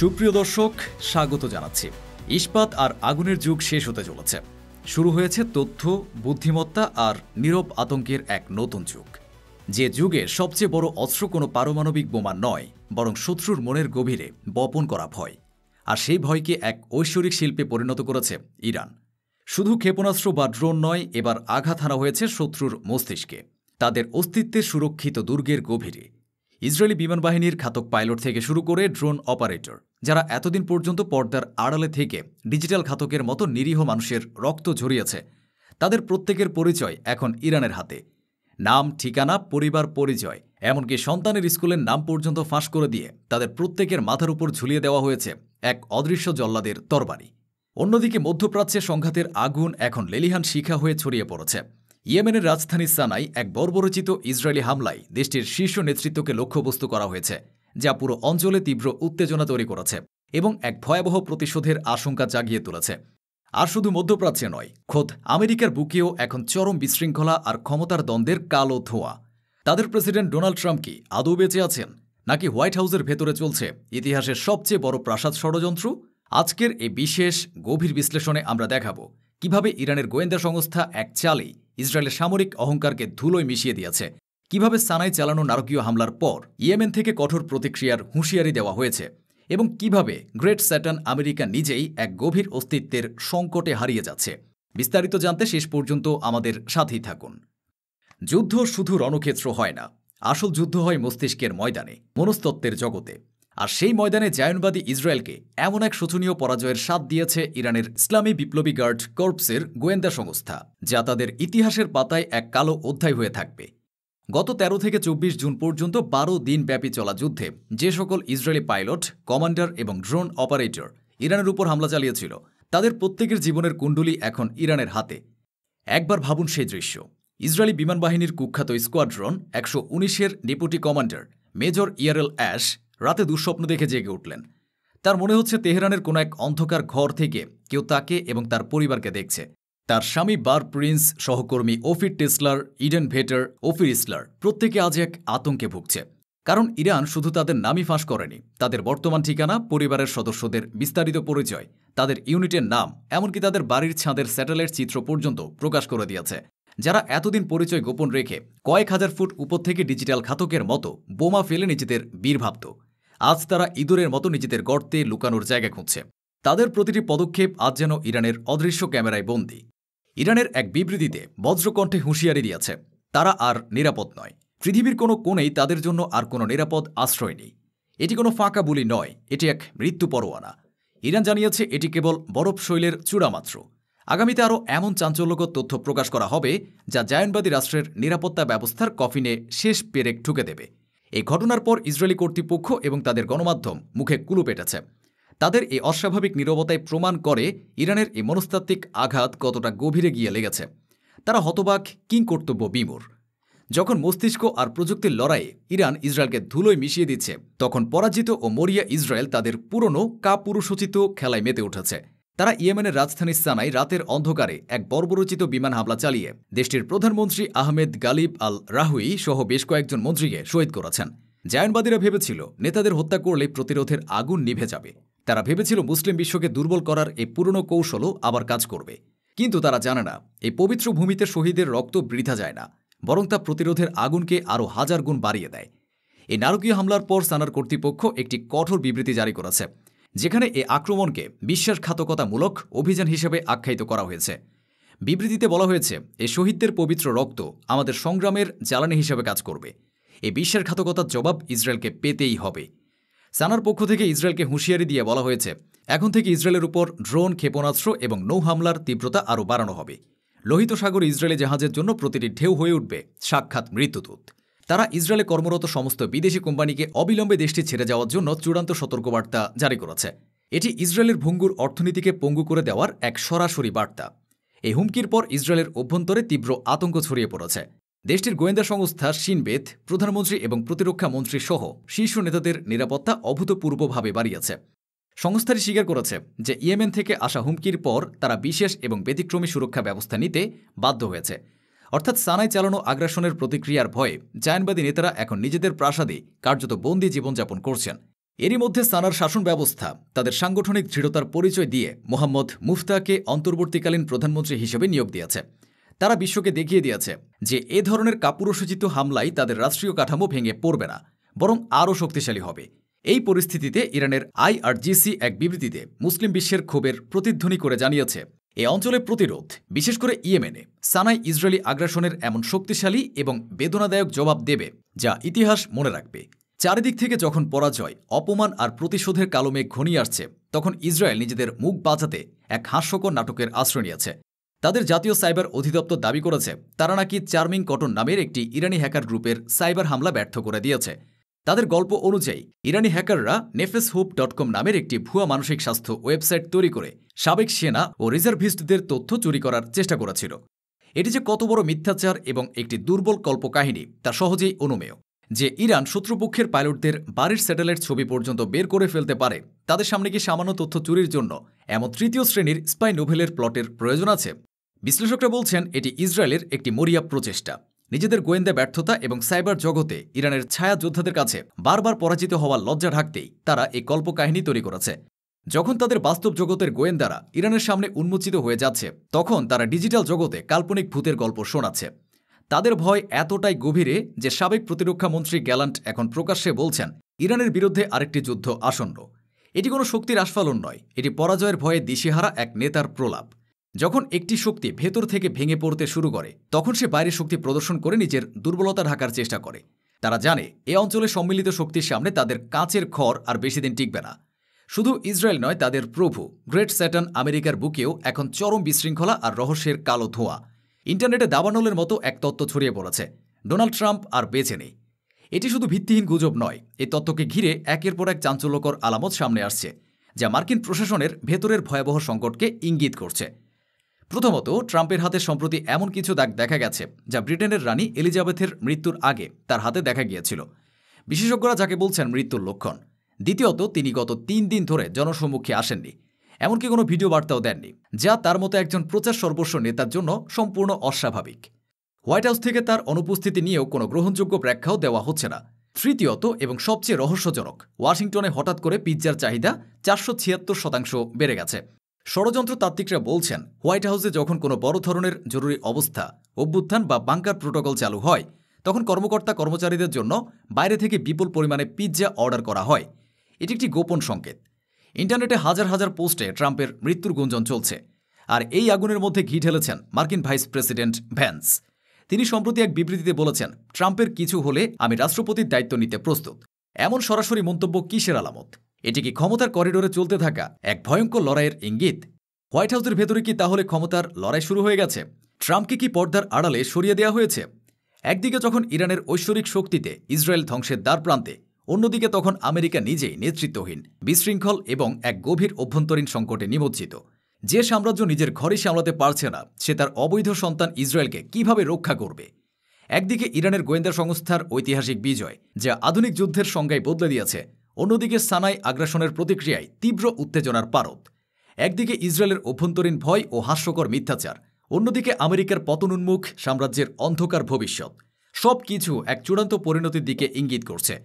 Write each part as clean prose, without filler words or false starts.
সুপ্রিয় দর্শক, স্বাগত জানাচ্ছি। ইস্পাত আর আগুনের যুগ শেষ হতে চলেছে। শুরু হয়েছে তথ্য, বুদ্ধিমত্তা আর নীরব আতঙ্কের এক নতুন যুগ। যে যুগে সবচেয়ে বড় অস্ত্র কোনো পারমাণবিক বোমা নয়, বরং শত্রুর মনের গভীরে বপন করা ভয়। আর সেই ভয়কে এক ঐশ্বরিক শিল্পে পরিণত করেছে ইরান। শুধু ক্ষেপণাস্ত্র বা ড্রোন নয়, এবার আঘাত হানা হয়েছে শত্রুর মস্তিষ্কে, তাদের অস্তিত্বের সুরক্ষিত দুর্গের গভীরে। ইসরায়েলি বিমান বাহিনীর ঘাতক পাইলট থেকে শুরু করে ড্রোন অপারেটর, যারা এতদিন পর্যন্ত পর্দার আড়ালে থেকে ডিজিটাল ঘাতকের মতো নিরীহ মানুষের রক্ত ঝরিয়েছে, তাদের প্রত্যেকের পরিচয় এখন ইরানের হাতে। নাম, ঠিকানা, পরিবার পরিচয়, এমনকি সন্তানের স্কুলের নাম পর্যন্ত ফাঁস করে দিয়ে তাদের প্রত্যেকের মাথার উপর ঝুলিয়ে দেওয়া হয়েছে এক অদৃশ্য জল্লাদের তরবারি। অন্যদিকে মধ্যপ্রাচ্যে সংঘাতের আগুন এখন লেলিহান শিখা হয়ে ছড়িয়ে পড়েছে। ইয়েমেনের রাজধানী সানায় এক বর্বরচিত ইসরায়েলি হামলায় দেশটির শীর্ষ নেতৃত্বকে লক্ষ্যবস্তু করা হয়েছে, যা পুরো অঞ্চলে তীব্র উত্তেজনা তৈরি করেছে এবং এক ভয়াবহ প্রতিশোধের আশঙ্কা জাগিয়ে তুলেছে। আর শুধু মধ্যপ্রাচ্যে নয়, খোদ আমেরিকার বুকেও এখন চরম বিশৃঙ্খলা আর ক্ষমতার দ্বন্দ্বের কালো ধোঁয়া। তাদের প্রেসিডেন্ট ডোনাল্ড ট্রাম্প কি আদৌ বেঁচে আছেন, নাকি হোয়াইট হাউসের ভেতরে চলছে ইতিহাসের সবচেয়ে বড় প্রাসাদ ষড়যন্ত্র? আজকের এই বিশেষ গভীর বিশ্লেষণে আমরা দেখাব কিভাবে ইরানের গোয়েন্দা সংস্থা এক চালেই ইসরায়েলের সামরিক অহংকারকে ধুলোয় মিশিয়ে দিয়েছে, কিভাবে সানায় চালানো নারকীয় হামলার পর ইয়েমেন থেকে কঠোর প্রতিক্রিয়ার হুঁশিয়ারি দেওয়া হয়েছে, এবং কিভাবে গ্রেট স্যাটার্ন আমেরিকা নিজেই এক গভীর অস্তিত্বের সংকটে হারিয়ে যাচ্ছে। বিস্তারিত জানতে শেষ পর্যন্ত আমাদের সাথেই থাকুন। যুদ্ধ শুধু রণক্ষেত্র হয় না, আসল যুদ্ধ হয় মস্তিষ্কের ময়দানে, মনস্তত্ত্বের জগতে। আর সেই ময়দানে জায়নবাদী ইসরায়েলকে এমন এক শোচনীয় পরাজয়ের স্বাদ দিয়েছে ইরানের ইসলামী বিপ্লবী গার্ড কর্পসের গোয়েন্দা সংস্থা, যা তাদের ইতিহাসের পাতায় এক কালো অধ্যায় হয়ে থাকবে। গত ১৩ থেকে ২৪ জুন পর্যন্ত ১২ দিন ব্যাপী চলা যুদ্ধে যে সকল ইসরায়েলি পাইলট, কমান্ডার এবং ড্রোন অপারেটর ইরানের উপর হামলা চালিয়েছিল, তাদের প্রত্যেকের জীবনের কুণ্ডলী এখন ইরানের হাতে। একবার ভাবুন সেই দৃশ্য। ইসরায়েলি বিমান বাহিনীর কুখ্যাত স্কোয়াড্রন ১১৯-এর deputy commander major Yarel Ash রাতে দুঃস্বপ্ন দেখে জেগে উঠলেন। তার মনে হচ্ছে তেহরানের কোনো এক অন্ধকার ঘর থেকে কেউ তাকে এবং তার পরিবারকে দেখছে। তার স্বামী বার প্রিন্স, সহকর্মী ওফির টেসলার, ইডেন ভেটার, ওফির ইসলার প্রত্যেকে আজ এক আতঙ্কে ভুগছে। কারণ ইরান শুধু তাদের নামই ফাঁস করেনি, তাদের বর্তমান ঠিকানা, পরিবারের সদস্যদের বিস্তারিত পরিচয়, তাদের ইউনিটের নাম, এমনকি তাদের বাড়ির ছাদের স্যাটেলাইট চিত্র পর্যন্ত প্রকাশ করে দিয়েছে। যারা এতদিন পরিচয় গোপন রেখে কয়েক হাজার ফুট উপর থেকে ডিজিটাল ঘাতকের মতো বোমা ফেলে নিজেদের বীর ভাবত, আজ তারা ইঁদুরের মতো নিজেদের গর্তে লুকানোর জায়গা খুঁজছে। তাদের প্রতিটি পদক্ষেপ আজ যেন ইরানের অদৃশ্য ক্যামেরায় বন্দী। ইরানের এক বিবৃতিতে বজ্রকণ্ঠে হুঁশিয়ারি দিয়েছে, তারা আর নিরাপদ নয়। পৃথিবীর কোনো কোণেই তাদের জন্য আর কোনো নিরাপদ আশ্রয় নেই। এটি কোনো ফাঁকা বুলি নয়, এটি এক মৃত্যু পরোয়ানা। ইরান জানিয়েছে এটি কেবল বরফ শৈলের চূড়ামাত্র। আগামীতে আরও এমন চাঞ্চল্যকর তথ্য প্রকাশ করা হবে, যা জায়নবাদী রাষ্ট্রের নিরাপত্তা ব্যবস্থার কফিনে শেষ পেরেক ঠুকে দেবে। এই ঘটনার পর ইসরায়েলি কর্তৃপক্ষ এবং তাদের গণমাধ্যম মুখে কুলুপ এঁটেছে। তাদের এই অস্বাভাবিক নীরবতায় প্রমাণ করে ইরানের এই মনস্তাত্ত্বিক আঘাত কতটা গভীরে গিয়ে লেগেছে। তারা হতবাক, কিংকর্তব্য বিমূঢ়। যখন মস্তিষ্ক আর প্রযুক্তির লড়াইয়ে ইরান ইসরায়েলকে ধুলোয় মিশিয়ে দিচ্ছে, তখন পরাজিত ও মরিয়া ইসরায়েল তাদের পুরনো কাপুরুষোচিত খেলায় মেতে উঠেছে। তারা ইয়েমেনের রাজধানী সানায় রাতের অন্ধকারে এক বর্বরচিত বিমান হামলা চালিয়ে দেশটির প্রধানমন্ত্রী আহমেদ গালিব আল রাহুই সহ বেশ কয়েকজন মন্ত্রীকে শহীদ করেছেন। জায়নবাদীরা ভেবেছিল নেতাদের হত্যা করলে প্রতিরোধের আগুন নিভে যাবে। তারা ভেবেছিল মুসলিম বিশ্বকে দুর্বল করার এই পুরনো কৌশলও আবার কাজ করবে। কিন্তু তারা জানে না, এই পবিত্র ভূমিতে শহীদের রক্ত বৃথা যায় না, বরং তা প্রতিরোধের আগুনকে আরও হাজার গুণ বাড়িয়ে দেয়। এই নারকীয় হামলার পর সানার কর্তৃপক্ষ একটি কঠোর বিবৃতি জারি করেছে, যেখানে এই আক্রমণকে বিশ্বাসঘাতকতামূলক অভিযান হিসেবে আখ্যায়িত করা হয়েছে। বিবৃতিতে বলা হয়েছে, এই শহীদদের পবিত্র রক্ত আমাদের সংগ্রামের জ্বালানি হিসেবে কাজ করবে। এই বিশ্বাসঘাতকতার জবাব ইসরায়েলকে পেতেই হবে। সানার পক্ষ থেকে ইসরায়েলকে হুঁশিয়ারি দিয়ে বলা হয়েছে, এখন থেকে ইসরায়েলের উপর ড্রোন, ক্ষেপণাস্ত্র এবং নৌ হামলার তীব্রতা আরও বাড়ানো হবে। লোহিত সাগরে ইসরায়েলি জাহাজের জন্য প্রতিটি ঢেউ হয়ে উঠবে সাক্ষাৎ মৃত্যুদূত। তারা ইসরায়েলে কর্মরত সমস্ত বিদেশি কোম্পানিকে অবিলম্বে দেশটি ছেড়ে যাওয়ার জন্য চূড়ান্ত সতর্কবার্তা জারি করেছে। এটি ইসরায়েলের ভঙ্গুর অর্থনীতিকে পঙ্গু করে দেওয়ার এক সরাসরি বার্তা। এই হুমকির পর ইসরায়েলের অভ্যন্তরে তীব্র আতঙ্ক ছড়িয়ে পড়েছে। দেশটির গোয়েন্দা সংস্থা শিনবেত প্রধানমন্ত্রী এবং প্রতিরক্ষা মন্ত্রী সহ শীর্ষ নেতাদের নিরাপত্তা অভূতপূর্বভাবে বাড়িয়েছে। সংস্থাটি স্বীকার করেছে যে ইয়েমেন থেকে আসা হুমকির পর তারা বিশেষ এবং ব্যতিক্রমী সুরক্ষা ব্যবস্থা নিতে বাধ্য হয়েছে। অর্থাৎ সানায় চালানো আগ্রাসনের প্রতিক্রিয়ার ভয়ে জায়নবাদী নেতারা এখন নিজেদের প্রাসাদে কার্যত বন্দী জীবনযাপন করছেন। এরই মধ্যে সানার শাসন ব্যবস্থা তাদের সাংগঠনিক দৃঢ়তার পরিচয় দিয়ে মোহাম্মদ মুফতাকে অন্তর্বর্তীকালীন প্রধানমন্ত্রী হিসেবে নিয়োগ দিয়েছে। তারা বিশ্বকে দেখিয়ে দিয়েছে যে এ ধরনের কাপুরুষোচিত হামলায় তাদের রাষ্ট্রীয় কাঠামো ভেঙে পড়বে না, বরং আরও শক্তিশালী হবে। এই পরিস্থিতিতে ইরানের IRGC এক বিবৃতিতে মুসলিম বিশ্বের ক্ষোভের প্রতিধ্বনি করে জানিয়েছে, এ অঞ্চলে প্রতিরোধ, বিশেষ করে ইয়েমেনে সানায় ইসরায়েলি আগ্রাসনের এমন শক্তিশালী এবং বেদনাদায়ক জবাব দেবে যা ইতিহাস মনে রাখবে। চারিদিক থেকে যখন পরাজয়, অপমান আর প্রতিশোধের কালো মেঘ ঘনিয়ে আসছে, তখন ইসরায়েল নিজেদের মুখ বাঁচাতে এক হাস্যকর নাটকের আশ্রয় নিয়েছে। তাদের জাতীয় সাইবার অধিদপ্তর দাবি করেছে তারা নাকি চার্মিং কটন নামের একটি ইরানি হ্যাকার গ্রুপের সাইবার হামলা ব্যর্থ করে দিয়েছে। তাদের গল্প অনুযায়ী ইরানি হ্যাকাররা nefeshope.com নামের একটি ভুয়া মানসিক স্বাস্থ্য ওয়েবসাইট তৈরি করে সাবেক সেনা ও রিজার্ভিস্টদের তথ্য চুরি করার চেষ্টা করেছিল। এটি যে কত বড় মিথ্যাচার এবং একটি দুর্বল কল্পকাহিনী তা সহজেই অনুমেয়। যে ইরান শত্রুপক্ষের পাইলটদের বাড়ির স্যাটেলাইট ছবি পর্যন্ত বের করে ফেলতে পারে, তাদের সামনে কি সামান্য তথ্য চুরির জন্য এমন তৃতীয় শ্রেণীর স্পাই নোভেলের প্লটের প্রয়োজন আছে? বিশ্লেষকরা বলছেন এটি ইসরায়েলের একটি মরিয়া প্রচেষ্টা। নিজেদের গোয়েন্দা ব্যর্থতা এবং সাইবার জগতে ইরানের ছায়া যোদ্ধাদের কাছে বারবার পরাজিত হওয়ার লজ্জা ঢাকতেই তারা এই কল্পকাহিনী তৈরি করেছে। যখন তাদের বাস্তব জগতের গোয়েন্দারা ইরানের সামনে উন্মোচিত হয়ে যাচ্ছে, তখন তারা ডিজিটাল জগতে কাল্পনিক ভূতের গল্প শোনাচ্ছে। তাদের ভয় এতটাই গভীরে যে সাবেক প্রতিরক্ষা মন্ত্রী গ্যালান্ট এখন প্রকাশ্যে বলছেন ইরানের বিরুদ্ধে আরেকটি যুদ্ধ আসন্ন। এটি কোনো শক্তির আস্ফালন নয়, এটি পরাজয়ের ভয়ে দিশেহারা এক নেতার প্রলাপ। যখন একটি শক্তি ভেতর থেকে ভেঙে পড়তে শুরু করে, তখন সে বাইরের শক্তি প্রদর্শন করে নিজের দুর্বলতা ঢাকার চেষ্টা করে। তারা জানে এ অঞ্চলে সম্মিলিত শক্তির সামনে তাদের কাঁচের খড় আর বেশি দিন টিকবে না। শুধু ইসরায়েল নয়, তাদের প্রভু গ্রেট স্যাটার্ন আমেরিকার বুকেও এখন চরম বিশৃঙ্খলা আর রহস্যের কালো ধোঁয়া। ইন্টারনেটে দাবানলের মতো এক তত্ত্ব ছড়িয়ে পড়েছে, ডোনাল্ড ট্রাম্প আর বেঁচে নেই। এটি শুধু ভিত্তিহীন গুজব নয়, এই তত্ত্বকে ঘিরে একের পর এক চাঞ্চল্যকর আলামত সামনে আসছে, যা মার্কিন প্রশাসনের ভেতরের ভয়াবহ সংকটকে ইঙ্গিত করছে। প্রথমত, ট্রাম্পের হাতে সম্প্রতি এমন কিছু দাগ দেখা গেছে যা ব্রিটেনের রানী এলিজাবেথের মৃত্যুর আগে তার হাতে দেখা গিয়েছিল, বিশেষজ্ঞরা যাকে বলছেন মৃত্যুর লক্ষণ। দ্বিতীয়ত, তিনি গত 3 দিন ধরে জনসম্মুখে আসেননি, এমনকি কোনো ভিডিও বার্তাও দেননি, যা তার মতো একজন প্রচার সর্বস্ব নেতার জন্য সম্পূর্ণ অস্বাভাবিক। হোয়াইট হাউস থেকে তার অনুপস্থিতি নিয়েও কোনো গ্রহণযোগ্য ব্যাখ্যাও দেওয়া হচ্ছে না। তৃতীয়ত এবং সবচেয়ে রহস্যজনক, ওয়াশিংটনে হঠাৎ করে পিৎজার চাহিদা 476% বেড়ে গেছে। ষড়যন্ত্র তাত্ত্বিকরা বলছেন হোয়াইট হাউসে যখন কোনো বড় ধরনের জরুরি অবস্থা, অভ্যুত্থান বা বাংকার প্রোটোকল চালু হয়, তখন কর্মকর্তা কর্মচারীদের জন্য বাইরে থেকে বিপুল পরিমাণে পিৎজা অর্ডার করা হয়। এটি একটি গোপন সংকেত। ইন্টারনেটে হাজার হাজার পোস্টে ট্রাম্পের মৃত্যুর গুঞ্জন চলছে, আর এই আগুনের মধ্যে ঘি ঢেলেছেন মার্কিন ভাইস প্রেসিডেন্ট ভ্যান্স। তিনি সম্প্রতি এক বিবৃতিতে বলেছেন, ট্রাম্পের কিছু হলে আমি রাষ্ট্রপতির দায়িত্ব নিতে প্রস্তুত। এমন সরাসরি মন্তব্য কিসের আলামত? এটি কি ক্ষমতার করিডোরে চলতে থাকা এক ভয়ঙ্কর লড়াইয়ের ইঙ্গিত? হোয়াইট হাউসের ভেতরে কি তাহলে ক্ষমতার লড়াই শুরু হয়ে গেছে? ট্রাম্পকে কি পর্দার আড়ালে সরিয়ে দেওয়া হয়েছে? একদিকে যখন ইরানের ঐশ্বরিক শক্তিতে ইসরায়েল ধ্বংসের দ্বারপ্রান্তে, অন্যদিকে তখন আমেরিকা নিজেই নেতৃত্বহীন, বিশৃঙ্খল এবং এক গভীর অভ্যন্তরীণ সংকটে নিমজ্জিত। যে সাম্রাজ্য নিজের ঘরই সামলাতে পারছে না, সে তার অবৈধ সন্তান ইসরায়েলকে কিভাবে রক্ষা করবে? একদিকে ইরানের গোয়েন্দা সংস্থার ঐতিহাসিক বিজয়, যা আধুনিক যুদ্ধের সংজ্ঞায় বদলে দিয়েছে, অন্যদিকে সানাই আগ্রাসনের প্রতিক্রিয়ায় তীব্র উত্তেজনার পারদ। একদিকে ইসরায়েলের অভ্যন্তরীণ ভয় ও হাস্যকর মিথ্যাচার, অন্যদিকে আমেরিকার পতনোন্মুখ সাম্রাজ্যের অন্ধকার ভবিষ্যৎ। সব কিছু এক চূড়ান্ত পরিণতির দিকে ইঙ্গিত করছে।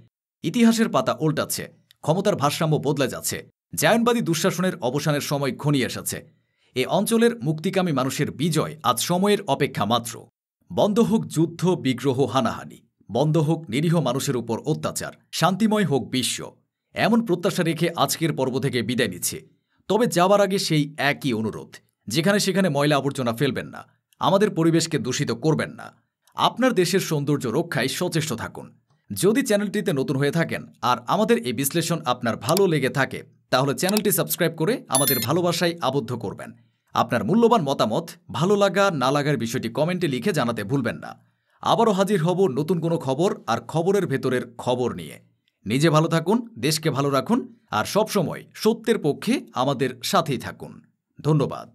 ইতিহাসের পাতা উল্টাচ্ছে, ক্ষমতার ভারসাম্য বদলে যাচ্ছে, জায়নবাদী দুঃশাসনের অবসানের সময় ঘনিয়ে এসেছে। এ অঞ্চলের মুক্তিকামী মানুষের বিজয় আজ সময়ের অপেক্ষা মাত্র। বন্ধ হোক যুদ্ধ, বিগ্রহ, হানাহানি, বন্ধ হোক নিরীহ মানুষের উপর অত্যাচার, শান্তিময় হোক বিশ্ব। এমন প্রত্যাশা রেখে আজকের পর্ব থেকে বিদায় নিচ্ছি। তবে যাবার আগে সেই একই অনুরোধ, যেখানে সেখানে ময়লা আবর্জনা ফেলবেন না, আমাদের পরিবেশকে দূষিত করবেন না, আপনার দেশের সৌন্দর্য রক্ষায় সচেষ্ট থাকুন। যদি চ্যানেলটিতে নতুন হয়ে থাকেন আর আমাদের এই বিশ্লেষণ আপনার ভালো লেগে থাকে, তাহলে চ্যানেলটি সাবস্ক্রাইব করে আমাদের ভালোবাসায় আবদ্ধ করবেন। আপনার মূল্যবান মতামত, ভালো লাগা না লাগার বিষয়টি কমেন্টে লিখে জানাতে ভুলবেন না। আবারও হাজির হব নতুন কোনো খবর আর খবরের ভেতরের খবর নিয়ে। নিজে ভালো থাকুন, দেশকে ভালো রাখুন, আর সবসময় সত্যের পক্ষে আমাদের সাথেই থাকুন। ধন্যবাদ।